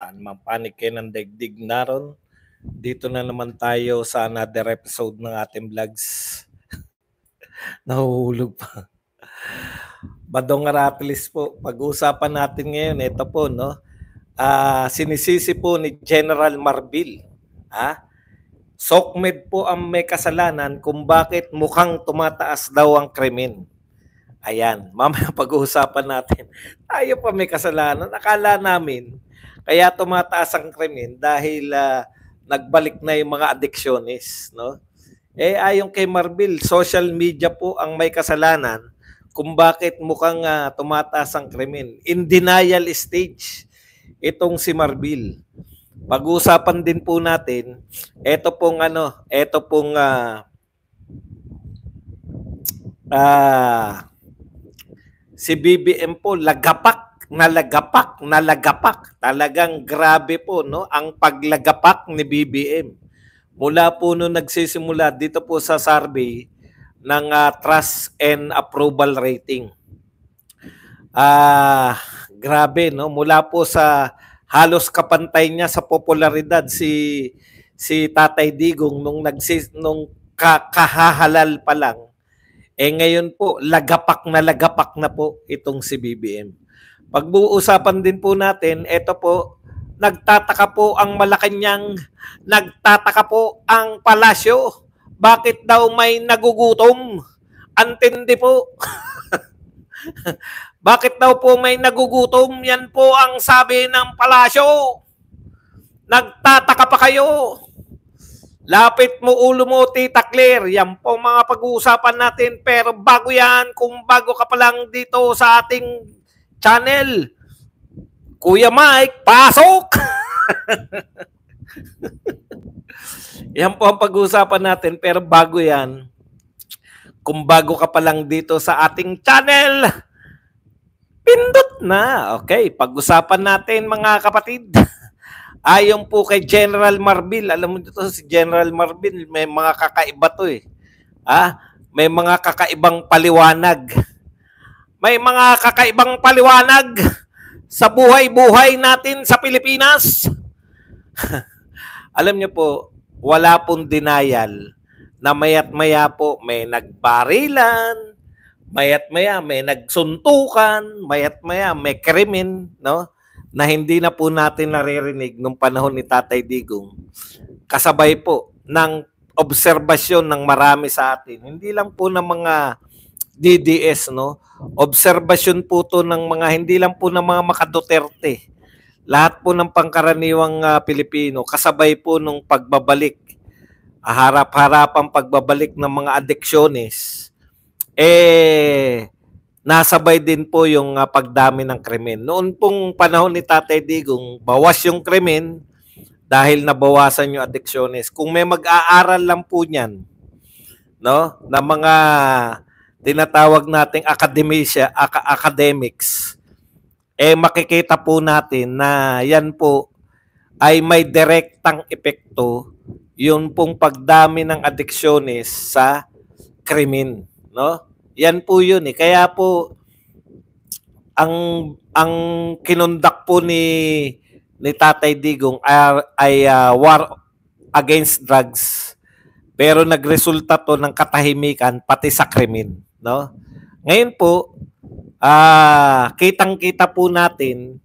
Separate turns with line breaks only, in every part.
Saan man panig kayo ng daigdig naron. Dito na naman tayo sa another episode ng ating vlogs. Nahuhulog pa. Badong Arapilis po. Pag-uusapan natin ngayon, ito po, no? Sinisisi po ni General Marbil. SOCMED po ang may kasalanan kung bakit mukhang tumataas daw ang krimen. Ayan, mamaya pag-uusapan natin. Tayo pa may kasalanan. Akala namin, kaya tumataas ang krimen dahil nagbalik na yung mga adiksyonist. No? Ayon kay Marbil, social media po ang may kasalanan kung bakit mukhang tumataas ang krimen. In denial stage, itong si Marbil. Pag-uusapan din po natin, ito pong si BBM po, lagapak. Talagang grabe po, no? Ang paglagapak ni BBM. Mula po nung nagsisimula dito po sa survey ng trust and approval rating. Grabe, no? Mula po sa halos kapantay niya sa popularidad si Tatay Digong nung kahahalal pa lang. Ngayon po, lagapak na po itong si BBM. Pag-uusapan din po natin, ito po, nagtataka po ang Malacanang, nagtataka po ang palasyo. Bakit daw may nagugutom? Antindi po. Bakit daw po may nagugutom? Yan po ang sabi ng palasyo. Nagtataka pa kayo. Lapit mo ulo mo, Tita Claire. Yan po mga pag-uusapan natin. Pero bago yan, kung bago ka pa lang dito sa ating channel, Kuya Mike, pasok! Yan po ang pag-uusapan natin. Pero bago yan, kung bago ka pa lang dito sa ating channel, pindot na. Okay, pag-usapan natin mga kapatid. Ayon po kay General Marbil, alam mo dito si General Marbil, may mga kakaiba to eh. May mga kakaibang paliwanag. May mga kakaibang paliwanag sa buhay-buhay natin sa Pilipinas. Alam niyo po, wala pong denial na mayat-maya po may nagbarilan, mayat-maya may nagsuntukan, mayat-maya may krimen, no? Na hindi na po natin naririnig nung panahon ni Tatay Digong. Kasabay po ng obserbasyon ng marami sa atin. Hindi lang po ng mga DDS, no? Obserbasyon po to ng mga, hindi lang po ng mga makaduterte. Lahat po ng pangkaraniwang Pilipino, kasabay po nung pagbabalik, harap-harapang pagbabalik ng mga adeksyones, nasabay din po yung pagdami ng krimen. Noon pong panahon ni Tatay Digong, bawas yung krimen dahil nabawasan yung adeksyones. Kung may mag-aaral lang po niyan, no, na mga tinatawag nating academics, makikita po natin na yan po ay may direktang epekto yung pong pagdami ng adeksyones sa krimen, no? Yan po yun eh. Kaya po ang kinundak po ni Tatay Digong ay war against drugs. Pero nagresulta to ng katahimikan pati sa krimen, no? Ngayon po, kitang-kita po natin,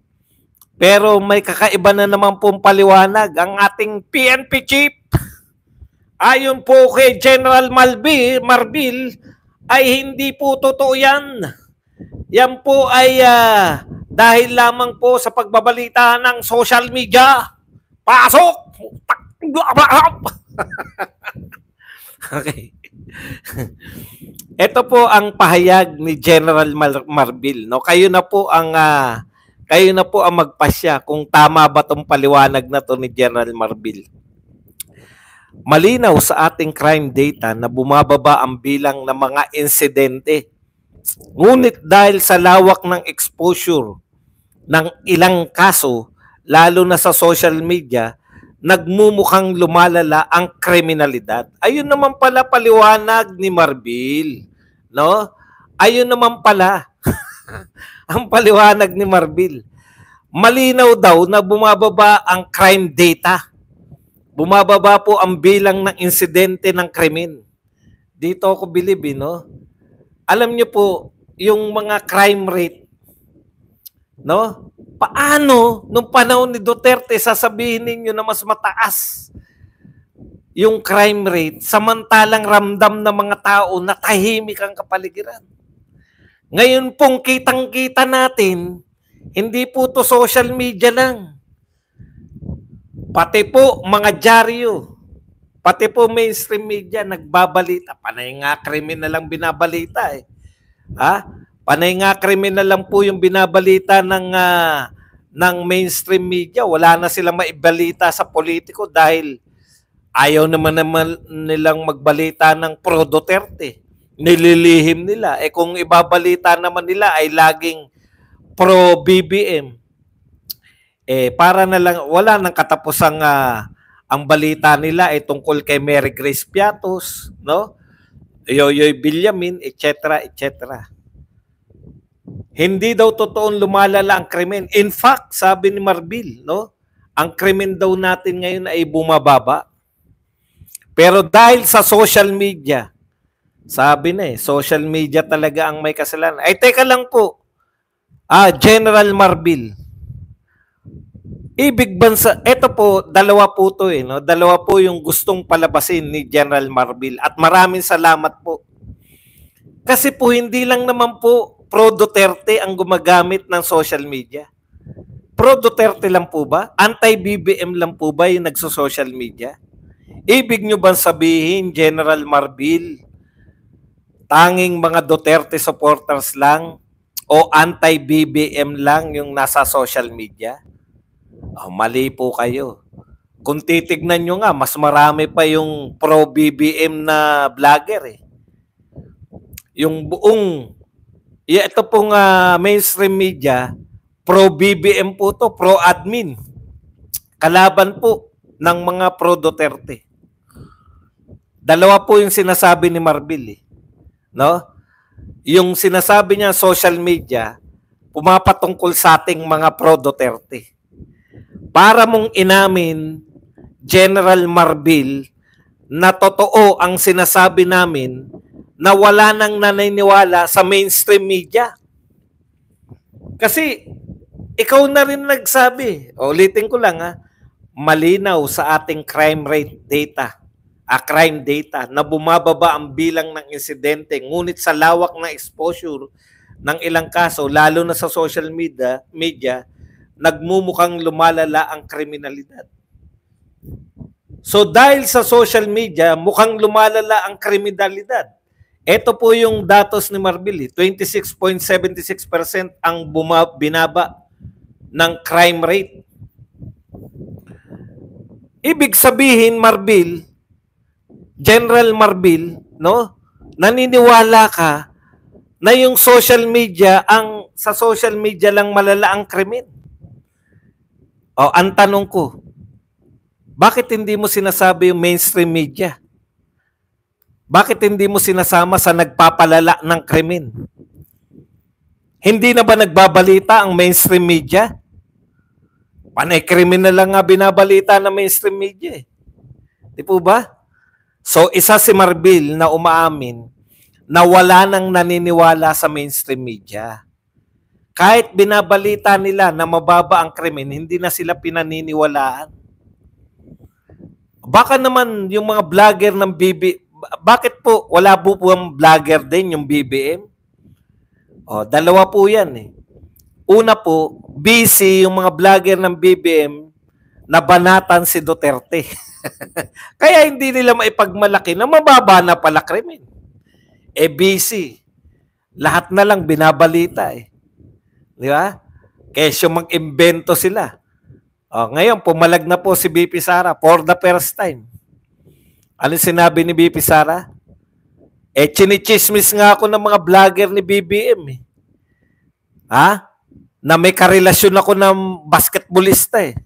pero may kakaiba na naman pong paliwanag ang ating PNP chief. Ayon po kay General Marbil, ay hindi po totoo yan. Yan po ay dahil lamang po sa pagbabalita ng social media. Pasok! Okay. Ito po ang pahayag ni General Marbil. No? Kayo na po ang magpasya kung tama ba tong paliwanag na to ni General Marbil. Malinaw sa ating crime data na bumababa ang bilang ng mga insidente. Ngunit dahil sa lawak ng exposure ng ilang kaso, lalo na sa social media, nagmumukhang lumalala ang kriminalidad. Ayun naman pala paliwanag ni Marbil, no? Ayun naman pala ang paliwanag ni Marbil. malinaw daw na bumababa ang crime data. Bumababa po ang bilang ng insidente ng krimen. Dito ako bilib, no? Alam niyo po, yung mga crime rate, no? Paano nung panahon ni Duterte sasabihin ninyo na mas mataas yung crime rate samantalang ramdam ng mga tao na tahimik ang kapaligiran? Ngayon pong kitang-kita natin, hindi po to social media lang. Pati po mga dyaryo, pati po mainstream media nagbabalita. Panay nga krimen na lang binabalita eh. Ha? Panay nga krimen na lang po yung binabalita ng mainstream media. Wala na silang maibalita sa politiko dahil ayaw naman nilang magbalita ng pro Duterte. Nililihim nila. Eh kung ibabalita naman nila ay laging pro BBM. Eh para na lang wala nang katapusang ang balita nila ay tungkol kay Mary Grace Piatos, no? Yoyoy Villamin, etc., etc. Hindi daw totoong lumalala ang krimen. In fact, sabi ni Marbil, no? Ang krimen daw natin ngayon ay bumababa. Pero dahil sa social media, sabi na social media talaga ang may kasalanan. Ay teka lang po. General Marbil. Ibig bansa, eto po, dalawa po to no? Dalawa po yung gustong palabasin ni General Marbil at maraming salamat po. Kasi po hindi lang naman po pro Duterte ang gumagamit ng social media. Pro Duterte lang po ba? Anti-BBM lang po ba yung nagso-social media? Ibig nyo bang sabihin, General Marbil, tanging mga Duterte supporters lang o anti-BBM lang yung nasa social media? Mali po kayo. Kung titignan nyo nga, mas marami pa yung pro-BBM na vlogger eh. Yung buong, ito pong mainstream media, pro-BBM po to, pro-admin. Kalaban po ng mga pro-Duterte. Dalawa po yung sinasabi ni Marbil eh. No? Yung sinasabi niya social media, pumapatungkol sa ating mga pro-Duterte. Para mong inamin, General Marbil, na totoo ang sinasabi namin na wala nang naniniwala sa mainstream media. Kasi ikaw na rin nagsabi, ulitin ko lang malinaw sa ating crime rate data, crime data, na bumababa ang bilang ng insidente, ngunit sa lawak na exposure ng ilang kaso, lalo na sa social media, nagmumukhang lumalala ang kriminalidad. So dahil sa social media, mukhang lumalala ang kriminalidad. Ito po yung datos ni Marbil, 26.76% ang binaba ng crime rate. Ibig sabihin, Marbil, General Marbil, no? Naniniwala ka na yung social media, sa social media lang malala ang krimen. Ang tanong ko, bakit hindi mo sinasabi yung mainstream media? Bakit hindi mo sinasama sa nagpapalala ng krimen? Hindi na ba nagbabalita ang mainstream media? Panay krimen na lang nga binabalita ng mainstream media eh. Di po ba? So isa si Marbil na umaamin na wala nang naniniwala sa mainstream media. Kahit binabalita nila na mababa ang krimen, hindi na sila pinaniniwalaan. Baka naman yung mga vlogger ng BBM, bakit po wala po ang vlogger din yung BBM? Dalawa po yan eh. Una po, busy yung mga vlogger ng BBM na banatan si Duterte. Kaya hindi nila maipagmalaki na mababa na pala krimen. Busy. Lahat na lang binabalita eh. Di ba? Kesyo mag-imbento sila. Ngayon, pumalag na po si BP Sara for the first time. Ano sinabi ni BP Sara? Chinichismis nga ako ng mga vlogger ni BBM eh. Na may karelasyon ako ng basketballista eh.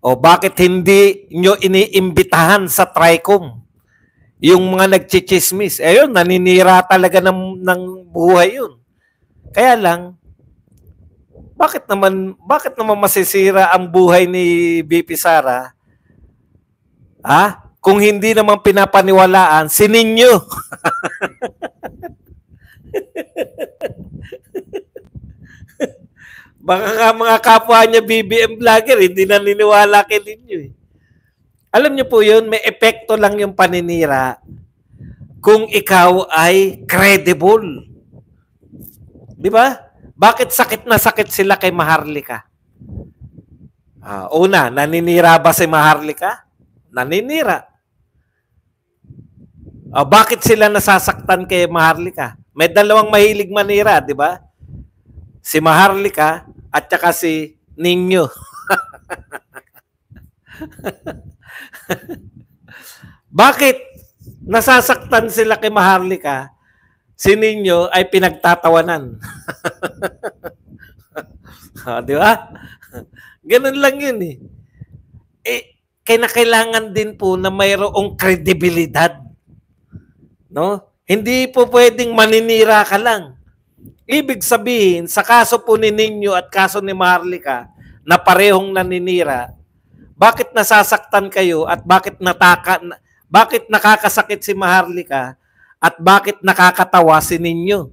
Bakit hindi nyo iniimbitahan sa TRICOM yung mga nagchichismis? Ayun, naninira talaga ng buhay yun. Kaya lang, Bakit naman masisira ang buhay ni BP Sara? Kung hindi naman pinapaniwalaan si Ninyo. Baka nga mga kapwa niya BBM vlogger, hindi naniniwala kay Ninyo eh. Alam niyo po yun, may epekto lang yung paninira kung ikaw ay credible. Di ba? Bakit sakit na sakit sila kay Maharlika? Una, naninira ba si Maharlika? Naninira. Bakit sila nasasaktan kay Maharlika? May dalawang mahilig manira, di ba? Si Maharlika at saka si Ninyo. Bakit nasasaktan sila kay Maharlika? Si Ninyo ay pinagtatawanan. Di ba? Ganun lang yun eh. Kailangan din po na mayroong kredibilidad. No? Hindi po pwedeng maninira ka lang. Ibig sabihin, sa kaso po ni Ninyo at kaso ni Maharlika na parehong naninira, bakit nasasaktan kayo at bakit nakakasakit si Maharlika at bakit nakakatawa si Ninyo?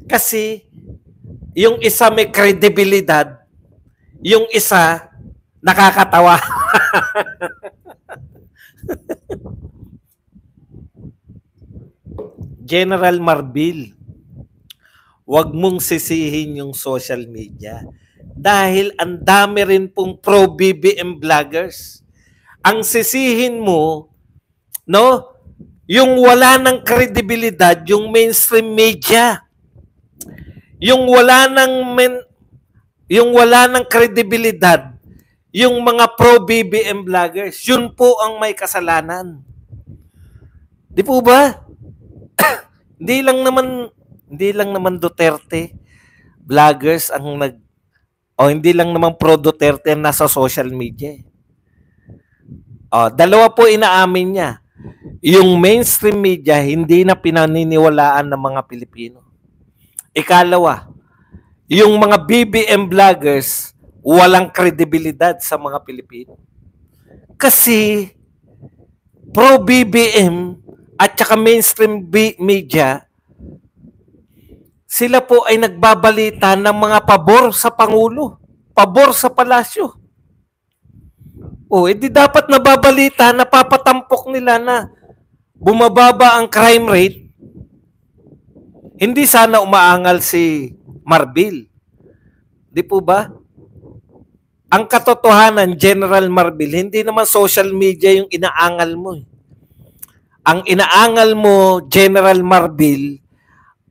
Kasi yung isa may kredibilidad, yung isa nakakatawa. General Marbil, wag mong sisihin yung social media dahil ang dami rin pong pro-BBM vloggers. Ang sisihin mo, no, yung wala ng kredibilidad, yung mainstream media. Yung wala ng kredibilidad, yung mga pro-BBM vloggers, yun po ang may kasalanan. Di po ba? Hindi lang naman Duterte vloggers ang hindi lang naman pro Duterte ang nasa social media. Dalawa po inaamin niya. Yung mainstream media hindi na pinaniniwalaan ng mga Pilipino. Ikalawa, yung mga BBM vloggers walang kredibilidad sa mga Pilipino. Kasi pro BBM at saka mainstream media, sila po ay nagbabalita ng mga pabor sa Pangulo, pabor sa palasyo. Edi dapat nababalita, napapatampok nila na bumababa ang crime rate. Hindi sana umaangal si Marbil. Di po ba? Ang katotohanan, General Marbil, hindi naman social media yung inaangal mo. Ang inaangal mo, General Marbil,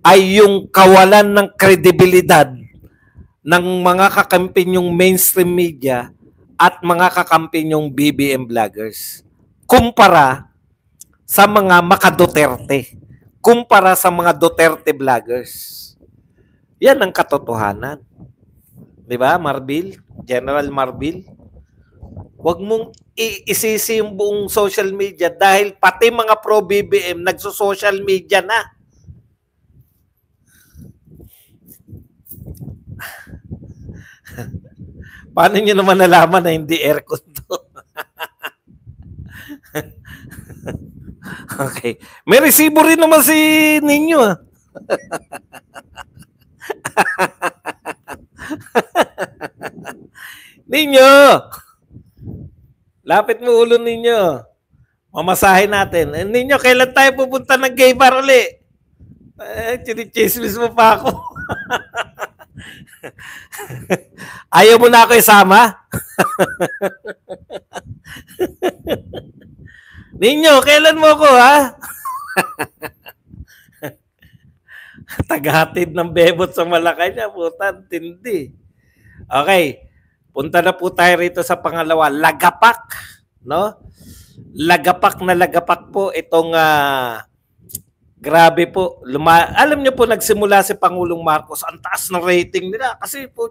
ay yung kawalan ng kredibilidad ng mga kakampi nyong mainstream media at mga kakampi nyong BBM vloggers. Kumpara sa mga maka-Duterte. Kumpara sa mga Duterte vloggers. Yan ang katotohanan. Di ba, Marbil? General Marbil? Huwag mong isisi yung buong social media dahil pati mga pro-BBM nagso-social media na. Paano nyo naman nalaman na hindi aircon to? Okay. May resibo rin naman si Ninyo. Ninyo! Lapit mo ulo ninyo. Mamasahin natin. Ninyo, kailan tayo pupunta ng gay bar uli? Chinichismis mo pa ako. Ayaw mo na ako isama? Ninyo, kailan mo ako, ha? Tagahatid ng bebot sa Malacanang, putan, tindi. Okay. Punta na po tayo rito sa pangalawa, lagapak, no? Lagapak na lagapak po itong grabe po. Alam niyo po nagsimula si Pangulong Marcos, ang taas ng rating nila kasi po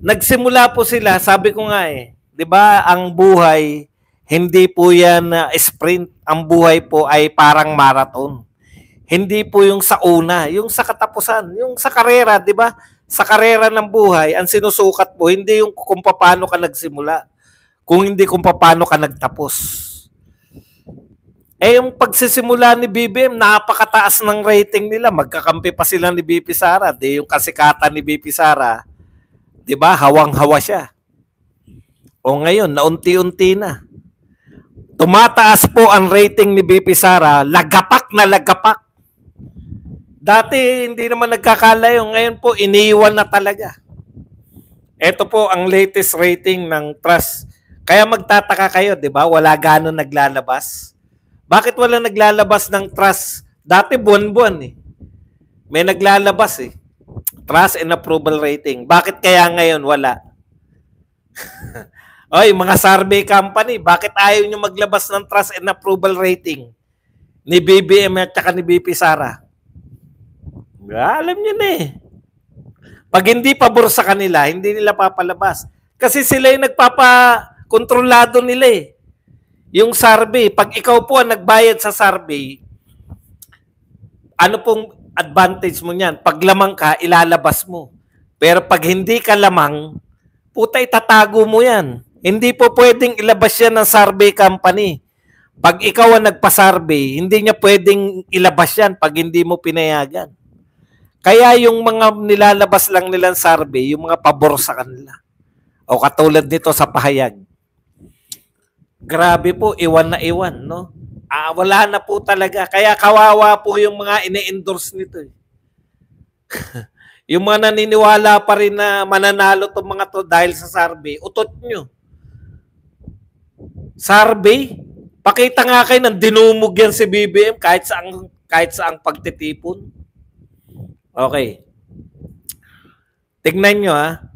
nagsimula po sila, sabi ko nga 'di ba, ang buhay hindi po yan sprint, ang buhay po ay parang marathon. Hindi po yung sa una, yung sa katapusan, yung sa karera, 'di ba? sa karera ng buhay, ang sinusukat mo, hindi yung kung paano ka nagsimula, kung hindi kung paano ka nagtapos. Eh, yung pagsisimula ni BBM, napakataas ng rating nila. Magkakampi pa sila ni BP Sara. Di yung kasikatan ni BP Sara, di ba, hawang-hawa siya. O ngayon, naunti-unti na. Tumataas po ang rating ni BP Sara, lagapak na lagapak. Dati, hindi naman nagkakalayo. Ngayon po, iniiwan na talaga. Ito po ang latest rating ng Trust. Kaya magtataka kayo, di ba? Wala gano'n naglalabas. Bakit wala naglalabas ng Trust? Dati buwan-buwan eh. May naglalabas eh. Trust and approval rating. Bakit kaya ngayon wala? Oy, mga survey company, bakit ayaw nyo maglabas ng trust and approval rating ni BBM at saka ni BP Sara? Alam nyo na eh. Pag hindi pabor sa kanila, hindi nila papalabas. Kasi sila yung nagpapakontrolado nila eh. Yung survey, pag ikaw po ang nagbayad sa survey, ano pong advantage mo niyan? Pag lamang ka, ilalabas mo. Pero pag hindi ka lamang, puta, itatago mo yan. Hindi po pwedeng ilabas yan ng survey company. Pag ikaw ang nagpa-survey, hindi niya pwedeng ilabas yan pag hindi mo pinayagan. Kaya yung mga nilalabas lang nilang survey, yung mga pabor sa kanila. O katulad nito sa pahayag. Grabe po, iwan na iwan, no? Wala na po talaga. Kaya kawawa po yung mga ine-endorse nito. Yung mga naniniwala pa rin na mananalo itong mga to dahil sa survey, utot nyo. Survey? Pakita nga kayo ng dinumog yan si BBM kahit saang pagtitipon. Okay. Tignan nyo ha.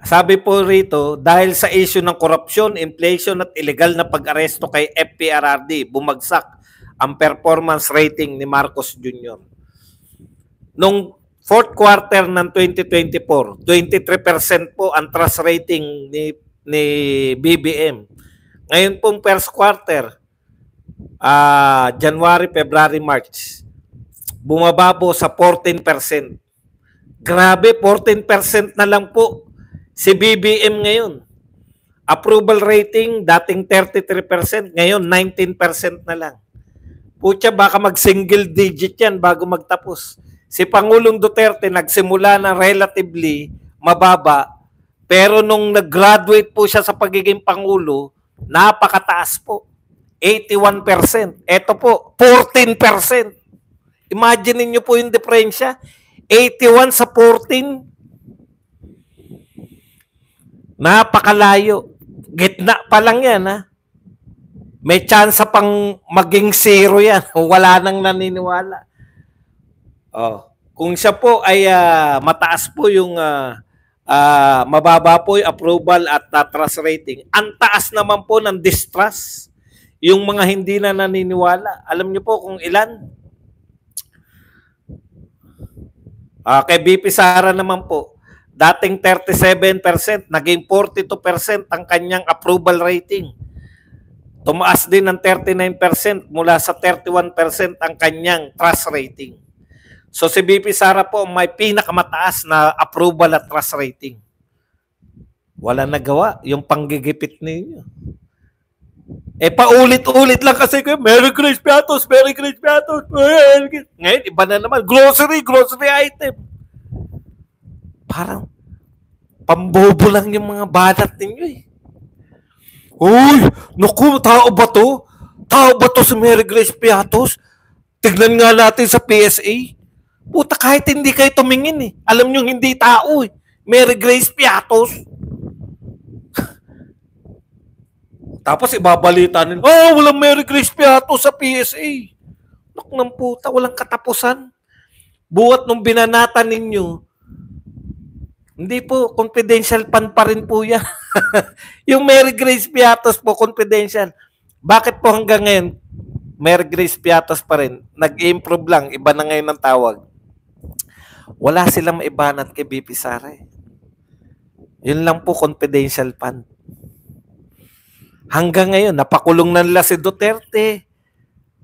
Sabi po rito, dahil sa issue ng korupsyon, inflation at illegal na pag-aresto kay FPRRD, bumagsak ang performance rating ni Marcos Jr. Nung fourth quarter ng 2024, 23% po ang trust rating ni BBM. Ngayon pong first quarter, January, February, March, bumaba po sa 14%. Grabe, 14% na lang po. Si BBM ngayon, approval rating dating 33%, ngayon 19% na lang. Putya, baka mag-single digit yan bago magtapos. Si Pangulong Duterte nagsimula na relatively mababa, pero nung nag-graduate po siya sa pagiging Pangulo, napakataas po. 81%. Ito po, 14%. Imagine niyo po yung diferensya. 81 sa 14. Napakalayo. Gitna pa lang yan, ha? May chance pang maging zero yan. Wala nang naniniwala. Kung siya po ay mataas po yung mababa po yung approval at trust rating, ang taas naman po ng distrust. Yung mga hindi na naniniwala. Alam niyo po kung ilan? Kay BP Sara naman po, dating 37%, naging 42% ang kanyang approval rating. Tumaas din ng 39% mula sa 31% ang kanyang trust rating. So si BP Sara po may pinakamataas na approval at trust rating. Wala nagawa yung panggigipit ninyo. Paulit-ulit lang kasi kayo, Merry Grace Piatos, Merry Grace Piatos. Ngayon, iba na naman. Grocery item. Parang pambobo lang yung mga banat ninyo eh. Uy, naku, tao ba to? Tao ba to si Merry Grace Piatos? Tignan nga natin sa PSA. Puta, kahit hindi kayo tumingin eh. Alam nyo hindi tao eh. Merry Grace Piatos. Tapos ibabalita nila, walang Merry Grace Piatos sa PSA. Nak ng puta, walang katapusan. Buhat nung binanatan ninyo, hindi po, confidential fund pa rin po yan. Yung Merry Grace Piatos po, confidential. Bakit po hanggang ngayon, Merry Grace Piatos pa rin? Nag-improve lang, iba na ngayon ang tawag. Wala silang maibanat kay BP Sara eh. Yun lang po, confidential fund. Hanggang ngayon, napakulong na nila si Duterte.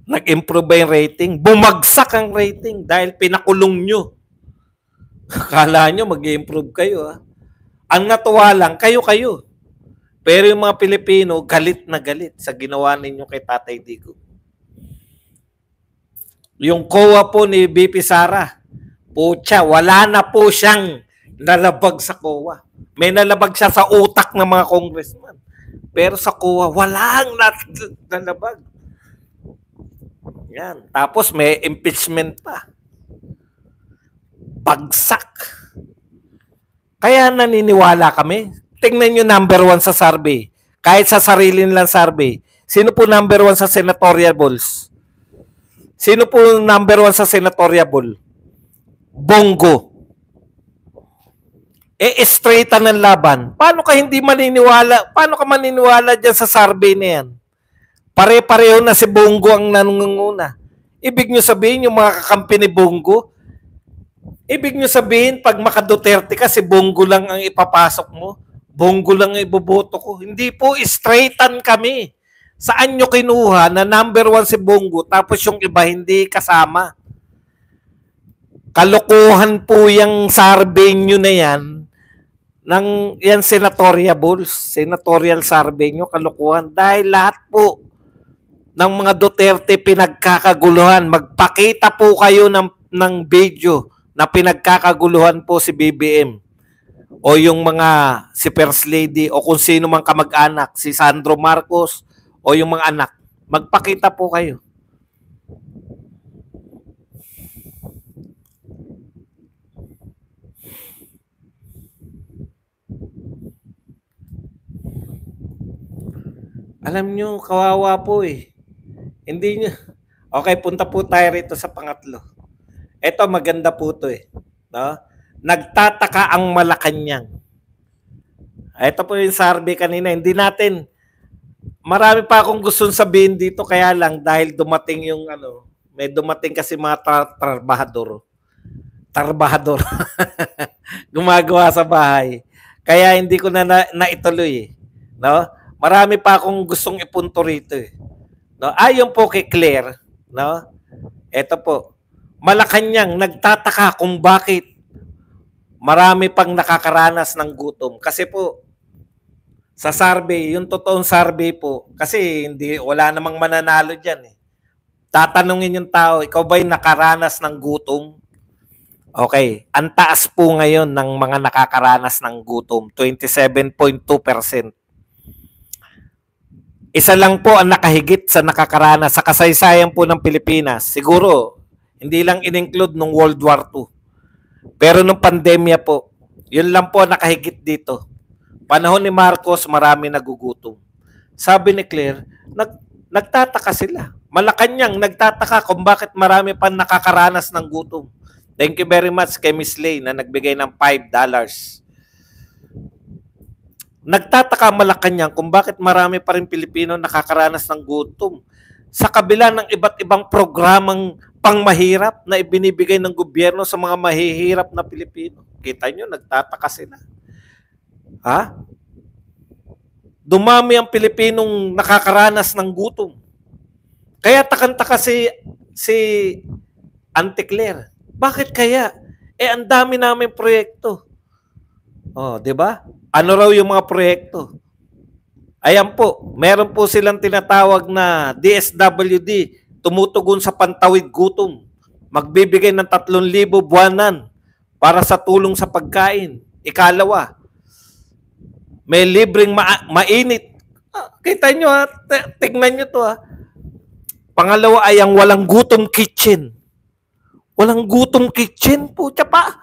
Nag-improve ba yung rating? Bumagsak ang rating dahil pinakulong nyo. Akala nyo mag-improve kayo. Ha? Ang natuwa lang, kayo-kayo. Pero yung mga Pilipino, galit na galit sa ginawa ninyo kay Tatay Digong. Yung COA po ni BP Sara, pucha, wala na po siyang nalabag sa COA. May nalabag siya sa utak ng mga congressman. Pero sa COA, walang nalabag. Yan. Tapos may impeachment pa. Bagsak. Kaya naniniwala kami. Tingnan nyo number 1 sa survey. Kahit sa sarili nilang survey. Sino po number 1 sa senatorial balls? Sino po number 1 sa senatorial ball? Bongo. Straightan ng laban. Paano ka hindi maniniwala? Paano ka maniniwala dyan sa survey na yan? Pare-pareho na si Bongo ang nanunguna. Ibig nyo sabihin yung mga kakampi ni Bongo, ibig nyo sabihin pag maka-Duterte ka, si Bongo lang ang ipapasok mo? Bongo lang ang iboboto ko? Hindi po, straightan kami. Saan nyo kinuha na number 1 si Bongo tapos yung iba hindi kasama? Kalokohan po yung survey nyo na yan ng yan senatorial balls, senatorial survey nyo, kalokohan. Dahil lahat po ng mga Duterte pinagkakaguluhan. Magpakita po kayo ng video na pinagkakaguluhan po si BBM o yung mga si First Lady o kung sino mang kamag-anak, si Sandro Marcos o yung mga anak. Magpakita po kayo. Alam nyo, kawawa po eh. Hindi nyo. Okay, punta po tayo rito sa pangatlo. Ito, maganda po to eh. No? Nagtataka ang Malacanang. Ito po yung survey kanina. Hindi natin, marami pa akong gustong sabihin dito, kaya lang dahil dumating yung may dumating kasi mga trabahador. Gumagawa sa bahay. Kaya hindi ko na naituloy eh. No? Marami pa akong gustong ipunto rito eh. No? Ayon po kay Claire, no? Ito po. Malacanang nagtataka kung bakit marami pang nakakaranas ng gutom. Kasi po, sa survey, yung totoong survey po, kasi wala namang mananalo dyan eh. Tatanungin yung tao, ikaw ba'y nakaranas ng gutom? Okay, ang taas po ngayon ng mga nakakaranas ng gutom, 27.2%. Isa lang po ang nakahigit sa nakakaranas sa kasaysayan po ng Pilipinas. Siguro, hindi lang in-include nung World War II. Pero nung pandemya po, yun lang po nakahigit dito. Panahon ni Marcos, marami nagugutom. Sabi ni Claire, nagtataka sila. Malacanang nagtataka kung bakit marami pa nakakaranas ng gutom. Thank you very much kay Miss Lay na nagbigay ng $5. Nagtataka Malacanang kung bakit marami pa rin Pilipino nakakaranas ng gutom. Sa kabila ng iba't ibang programang pangmahirap na ibinibigay ng gobyerno sa mga mahihirap na Pilipino. Kita nyo, nagtataka sila. Ha? Dumami ang Pilipinong nakakaranas ng gutom. Kaya takanta si Auntie Claire. Bakit kaya? Ang dami namin proyekto. Oh, 'di ba? Ano raw yung mga proyekto? Ayan po, meron po silang tinatawag na DSWD, tumutugon sa pantawid gutom. Magbibigay ng 3,000 buwanan para sa tulong sa pagkain. Ikalawa, may libreng mainit. Kita nyo ha, tignan nyo to ha. Pangalawa ay ang walang gutom kitchen. Walang gutom kitchen po, pa.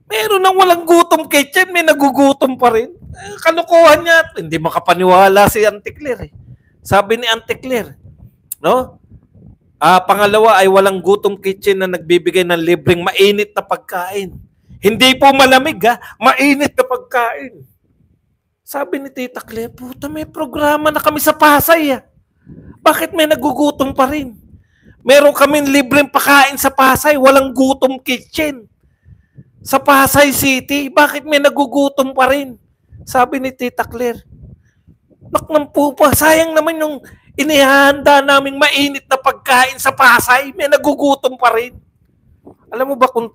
Meron ng walang gutom kitchen, may nagugutom pa rin. Kalukuhan niya. Hindi makapaniwala si Auntie Claire. Sabi ni Auntie Claire, no? Pangalawa ay walang gutom kitchen na nagbibigay ng libreng mainit na pagkain. Hindi po malamig ha, mainit na pagkain. Sabi ni Tita Claire, puta may programa na kami sa Pasay ha. Bakit may nagugutom pa rin? Meron kaming libreng pakain sa Pasay, walang gutom kitchen. Sa Pasay City, bakit may nagugutom pa rin? Sabi ni Tita Claire. Naknan po pa, sayang naman yung inihanda naming mainit na pagkain sa Pasay, may nagugutom pa rin. Alam mo ba kung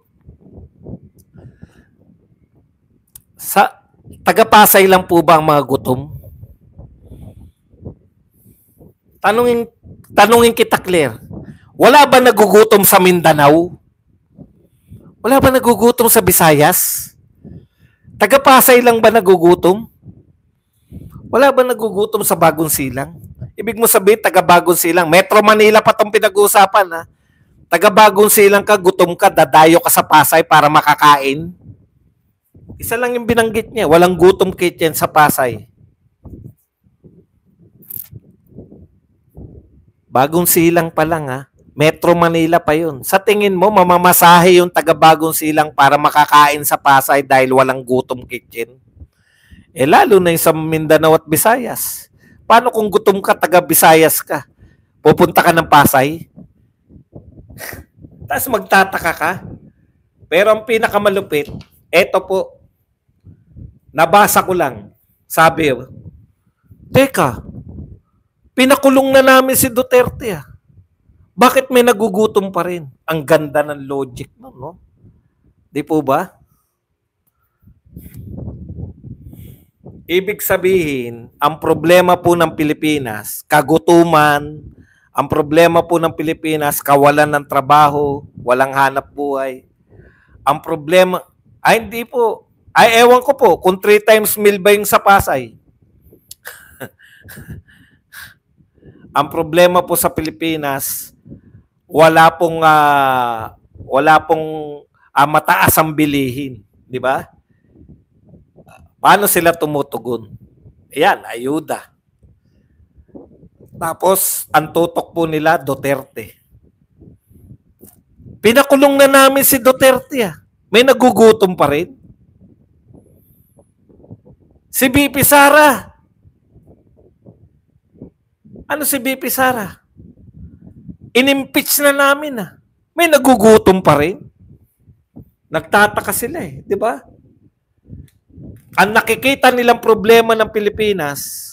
sa taga-Pasay lang po ba ang mga gutom? Tanungin kita, Claire. Wala ba nagugutom sa Mindanao? Wala ba nagugutom sa Visayas? Taga-Pasay lang ba nagugutom? Wala ba nagugutom sa Bagong Silang? Ibig mo sabihin, taga-Bagong Silang. Metro Manila pa itong pinag-uusapan, ha? Taga-Bagong Silang ka, gutom ka, dadayo ka sa Pasay para makakain. Isa lang yung binanggit niya. Walang gutom kitchen sa Pasay. Bagong Silang pa lang, ha? Metro Manila pa yun. Sa tingin mo, mamamasahe yung taga-Bagong Silang para makakain sa Pasay dahil walang gutom kitchen? Eh lalo na yung sa Mindanao at Visayas. Paano kung gutom ka, taga-Visayas ka? Pupunta ka ng Pasay? Tapos magtataka ka? Pero ang pinakamalupit, eto po, nabasa ko lang. Sabi, teka, pinakulong na namin si Duterte, ah. Bakit may nagugutom pa rin? Ang ganda ng logic mo, no? Di po ba? Ibig sabihin, ang problema po ng Pilipinas, kagutuman, ang problema po ng Pilipinas, kawalan ng trabaho, walang hanap buhay. Ang problema, ay hindi po, ay ewan ko po, kung 3 times meal ba yung sa Pasay? Ang problema po sa Pilipinas, wala pong mataas ang bilihin, di ba? Paano sila tumutugon? Ayan, ayuda. Tapos, ang tutok po nila, Duterte. Pinakulong na namin si Duterte, ah. May nagugutom pa rin. Si BP Sara. Ano si BP Sara? Inimpeach na namin, ah. May nagugutom pa rin. Nagtataka sila, eh, di ba? Ang nakikita nilang problema ng Pilipinas,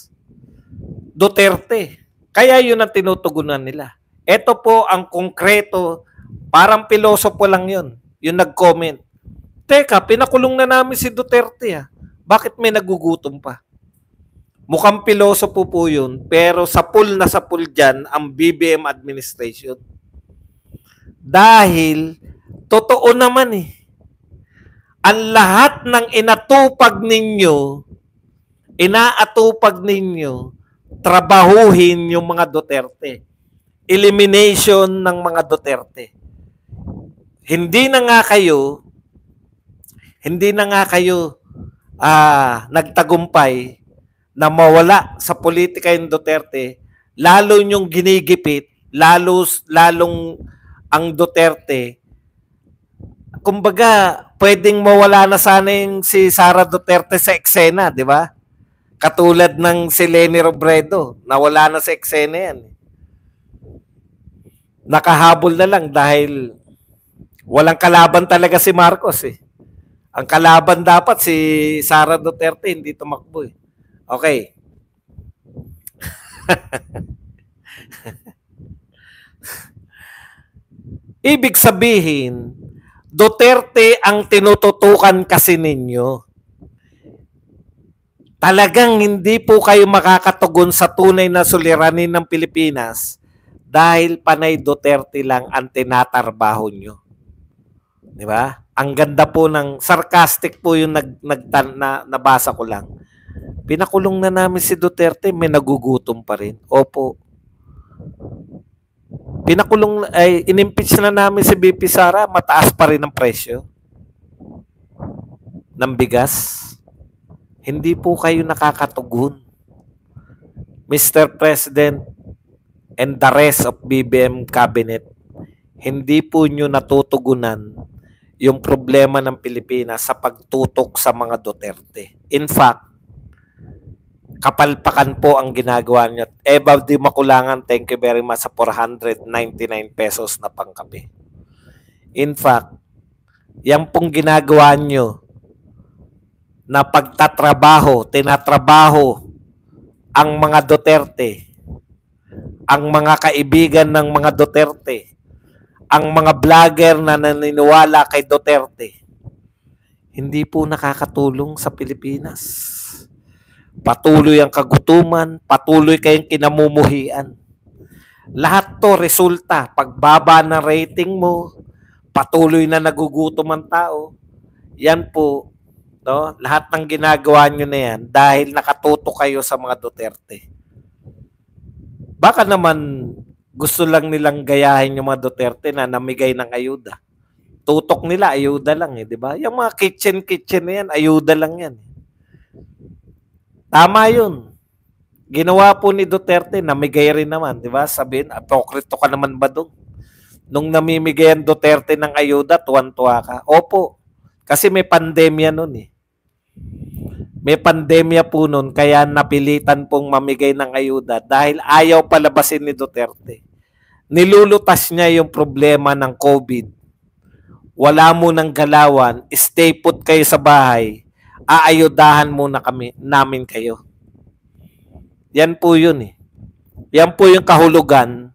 Duterte. Kaya yun ang tinutugunan nila. Ito po ang konkreto, parang pilosopo lang yun, yung nag-comment. Teka, pinakulong na namin si Duterte, ah. Bakit may nagugutom pa? Mukhang pilosopo po yun, pero sa pool dyan ang BBM administration. Dahil, totoo naman eh, ang lahat ng inaatupag ninyo, trabahuhin yung mga Duterte. Elimination ng mga Duterte. Hindi na nga kayo nagtagumpay na mawala sa politika yung Duterte, lalo nyong ginigipit, lalong ang Duterte, kumbaga, pwedeng mawala na sana yung si Sara Duterte sa eksena, di ba? Katulad ng si Leni Robredo, nawala na sa eksena yan. Nakahabol na lang dahil walang kalaban talaga si Marcos, eh. Ang kalaban dapat si Sara Duterte, hindi tumakbo, eh. Okay. Ibig sabihin, Duterte ang tinututukan kasi ninyo. Talagang hindi po kayo makakatugon sa tunay na suliranin ng Pilipinas dahil panay Duterte lang ang tinatarbaho nyo. Di ba? Ang ganda po ng sarcastic po yung nabasa ko lang. Pinakulong na namin si Duterte, may nagugutom pa rin. Opo. Inimpeach na namin si BP Sara, mataas pa rin ang presyo ng bigas. Hindi po kayo nakakatugon. Mr. President and the rest of BBM cabinet, hindi po nyo natutugunan yung problema ng Pilipinas sa pagtutok sa mga Duterte. In fact, kapalpakan po ang ginagawa niyo. Eva Di Makulangan, thank you very much sa 499 pesos na pangkape. In fact, yan pong ginagawa niyo na pagtatrabaho, tinatrabaho ang mga Duterte, ang mga kaibigan ng mga Duterte, ang mga vlogger na naniniwala kay Duterte, hindi po nakakatulong sa Pilipinas. Patuloy ang kagutuman, patuloy kayong kinamumuhian. Lahat to resulta, pagbaba ng rating mo, patuloy na nagugutom ang tao. Yan po, no? Lahat ng ginagawa nyo na yan dahil nakatuto kayo sa mga Duterte. Baka naman gusto lang nilang gayahin yung mga Duterte na namigay ng ayuda. Tutok nila, ayuda lang di ba? Yung mga kitchen na yan, ayuda lang yan. Tama yun. Ginawa po ni Duterte, namigay rin naman, di ba? Sabihin, apokrito ka naman ba doon? Nung namimigay ang Duterte ng ayuda, tuwan-tuwa ka. Opo, kasi may pandemya noon May pandemya po noon, kaya napilitan pong mamigay ng ayuda dahil ayaw palabasin ni Duterte. Nilulutas niya yung problema ng COVID. Wala mo ng galawan, stay put kayo sa bahay, aayudahan muna namin kayo. Yan po yun Yan po yung kahulugan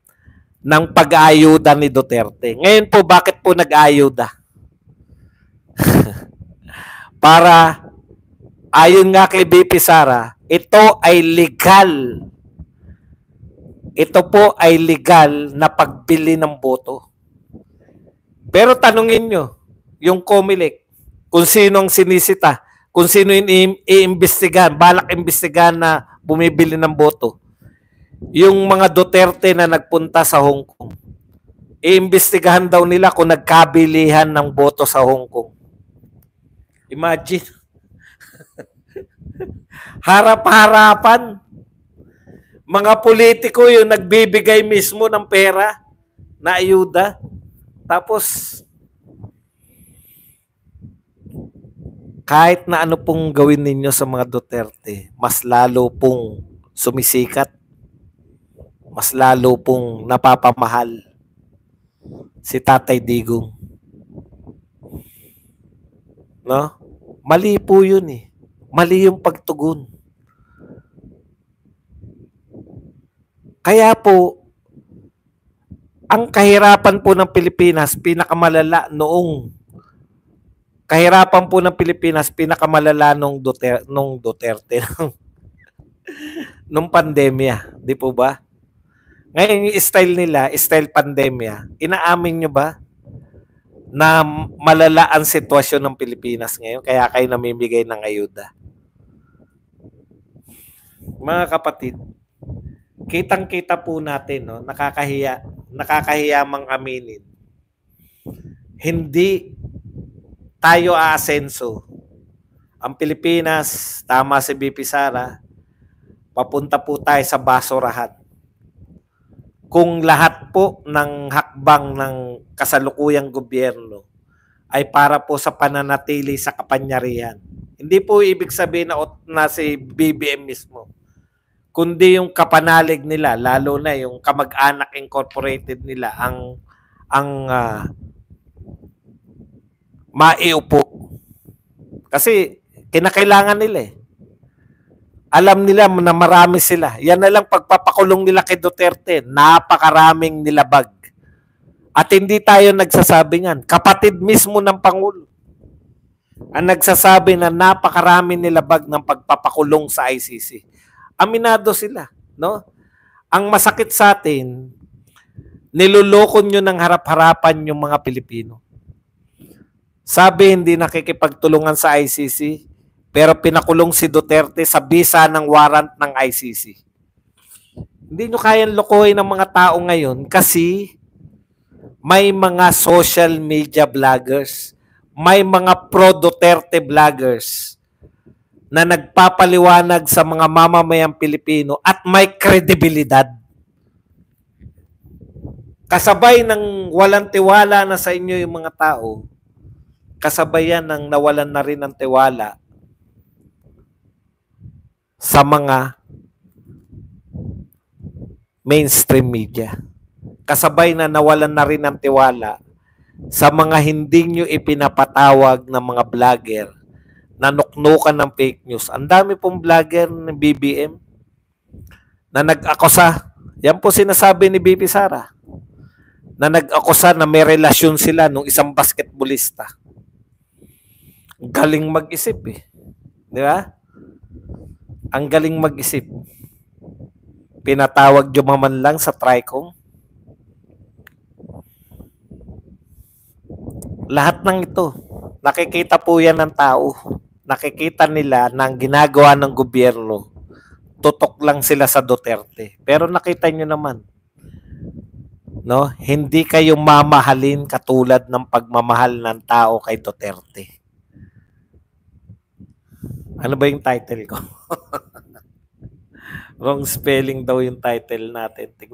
ng pag-aayuda ni Duterte. Ngayon po, bakit po nag-aayuda? Para, ayon nga kay BP Sara, ito ay legal. Ito po ay legal na pagbili ng boto. Pero tanungin nyo, yung COMELEC, kung sino ang sinisita, kung sino yung iimbestigahan, balak imbestigahan na bumibili ng boto. Yung mga Duterte na nagpunta sa Hong Kong, iimbestigahan daw nila kung nagkabilihan ng boto sa Hong Kong. Imagine. Harap-harapan. Mga politiko yung nagbibigay mismo ng pera na ayuda. Tapos, kahit na ano pong gawin ninyo sa mga Duterte, mas lalo pong sumisikat, mas lalo pong napapamahal si Tatay Digong. No? Mali po yun Mali yung pagtugon. Kaya po, ang kahirapan po ng Pilipinas, pinakamalala nung Duterte nung pandemya, di po ba? Ngayon yung style nila, style pandemya, inaamin nyo ba na malala ang sitwasyon ng Pilipinas ngayon kaya kayo namimigay ng ayuda? Mga kapatid, kitang-kita po natin, nakakahiya mang aminin. Hindi tayo aasenso. Ang Pilipinas, tama si BP Sara, papunta po tayo sa basurahan. Kung lahat po ng hakbang ng kasalukuyang gobyerno ay para po sa pananatili sa kapangyarihan. Hindi po ibig sabihin na si BBM mismo, kundi yung kapanalig nila, lalo na yung kamag-anak incorporated nila ang maiupo. Kasi kinakailangan nila Alam nila na marami sila. Yan na lang pagpapakulong nila kay Duterte. Napakaraming nilabag. At hindi tayo nagsasabi niyan. Kapatid mismo ng Pangulo ang nagsasabi na napakaraming nilabag ng pagpapakulong sa ICC. Aminado sila, no? Ang masakit sa atin, niloloko nyo ng harap-harapan yung mga Pilipino. Sabi hindi nakikipagtulungan sa ICC, pero pinakulong si Duterte sa bisa ng warrant ng ICC. Hindi nyo kayang lokohin ng mga tao ngayon kasi may mga social media vloggers, may mga pro-Duterte vloggers na nagpapaliwanag sa mga mamamayang Pilipino at may kredibilidad. Kasabay ng walang tiwala na sa inyo yung mga tao, kasabay yan ng nawalan na rin ng tiwala sa mga mainstream media. Kasabay na nawalan na rin ng tiwala sa mga hindi nyo ipinapatawag na mga vlogger na nuknukan ng fake news. Ang dami pong vlogger ng BBM. na nag-akusa. Yan po sinasabi ni BP Sara. Na nag-akusa na may relasyon sila nung isang basketballista. Galing mag-isip eh. Di ba? Ang galing mag-isip. Pinatawag yung man lang sa TRICOM. Lahat ng ito, nakikita po yan ng tao. Nakikita nila na ang ginagawa ng gobyerno, tutok lang sila sa Duterte. Pero nakita nyo naman, no? Hindi kayo mamahalin katulad ng pagmamahal ng tao kay Duterte. Ano ba yung title ko? Wrong spelling daw yung title natin.